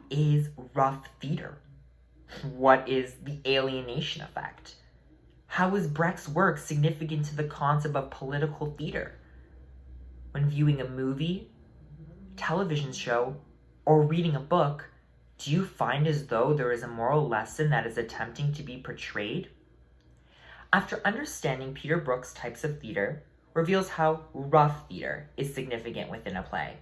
is rough theater? What is the alienation effect? How is Brecht's work significant to the concept of political theater? When viewing a movie, television show, or reading a book, do you find as though there is a moral lesson that is attempting to be portrayed? After understanding Peter Brook's types of theater reveals how rough theater is significant within a play.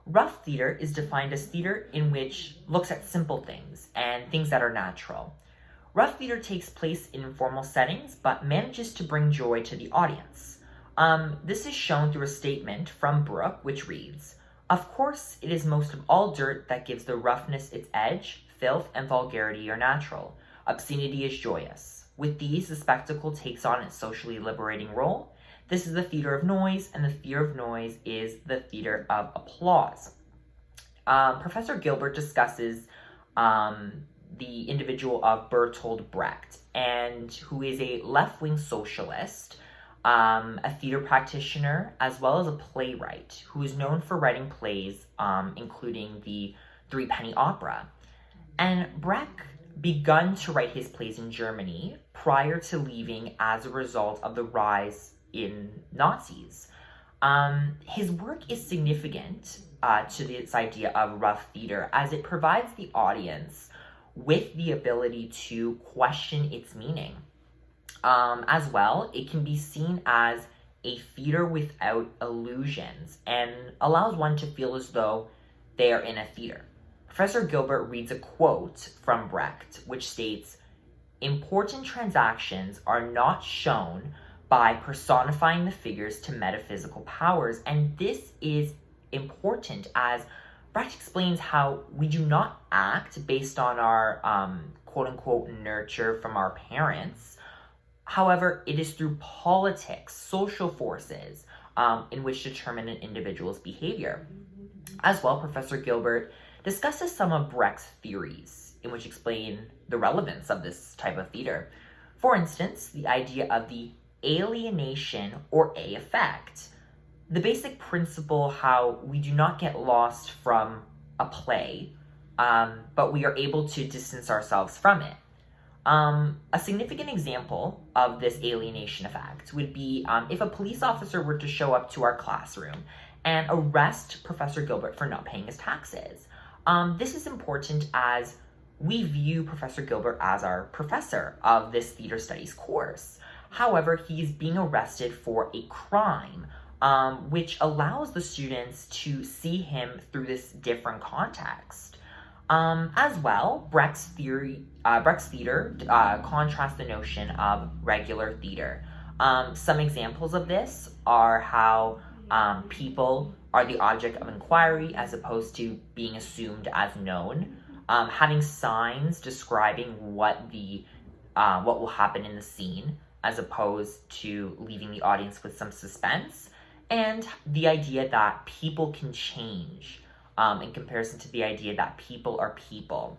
Rough theater is defined as theater in which looks at simple things and things that are natural. Rough theater takes place in informal settings, but manages to bring joy to the audience. This is shown through a statement from Brooke, which reads, "Of course, it is most of all dirt that gives the roughness its edge, filth and vulgarity are natural. Obscenity is joyous. With these, the spectacle takes on its socially liberating role. This is the theater of noise, and the theater of noise is the theater of applause." Professor Gilbert discusses the individual of Bertolt Brecht, and who is a left-wing socialist, a theater practitioner, as well as a playwright, who is known for writing plays, including the Three-Penny Opera. And Brecht begun to write his plays in Germany prior to leaving as a result of the rise in Nazis. His work is significant to this idea of rough theater, as it provides the audience with the ability to question its meaning. As well, it can be seen as a theater without illusions and allows one to feel as though they are in a theater. Professor Gilbert reads a quote from Brecht, which states, "Important transactions are not shown by personifying the figures to metaphysical powers," and this is important as Brecht explains how we do not act based on our quote-unquote nurture from our parents. However, it is through politics, social forces, in which determine an individual's behavior. As well, Professor Gilbert discusses some of Brecht's theories, in which explain the relevance of this type of theater. For instance, the idea of the alienation or A effect. The basic principle how we do not get lost from a play, but we are able to distance ourselves from it. A significant example of this alienation effect would be if a police officer were to show up to our classroom and arrest Professor Gilbert for not paying his taxes. This is important as we view Professor Gilbert as our professor of this theater studies course. However, he's being arrested for a crime, which allows the students to see him through this different context. As well, Brecht's theater contrasts the notion of regular theater. Some examples of this are how people are the object of inquiry as opposed to being assumed as known. Having signs describing what will happen in the scene as opposed to leaving the audience with some suspense. And the idea that people can change in comparison to the idea that people are people.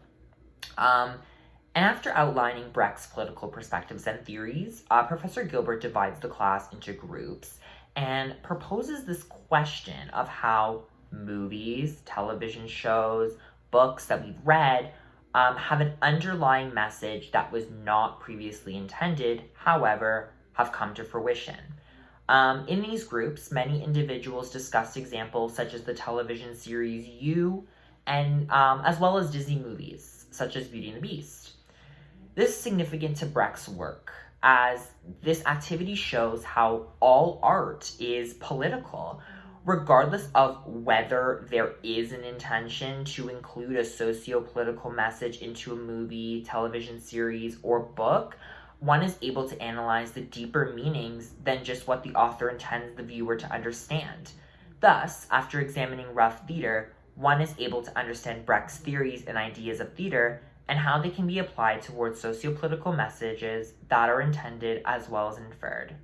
And after outlining Brecht's political perspectives and theories, Professor Gilbert divides the class into groups and proposes this question of how movies, television shows, books that we've read have an underlying message that was not previously intended, however, have come to fruition. In these groups, many individuals discussed examples such as the television series You, and as well as Disney movies, such as Beauty and the Beast. This is significant to Brecht's work, as this activity shows how all art is political, regardless of whether there is an intention to include a socio-political message into a movie, television series, or book. One is able to analyze the deeper meanings than just what the author intends the viewer to understand. Thus, after examining rough theater, one is able to understand Brecht's theories and ideas of theater and how they can be applied towards socio-political messages that are intended as well as inferred.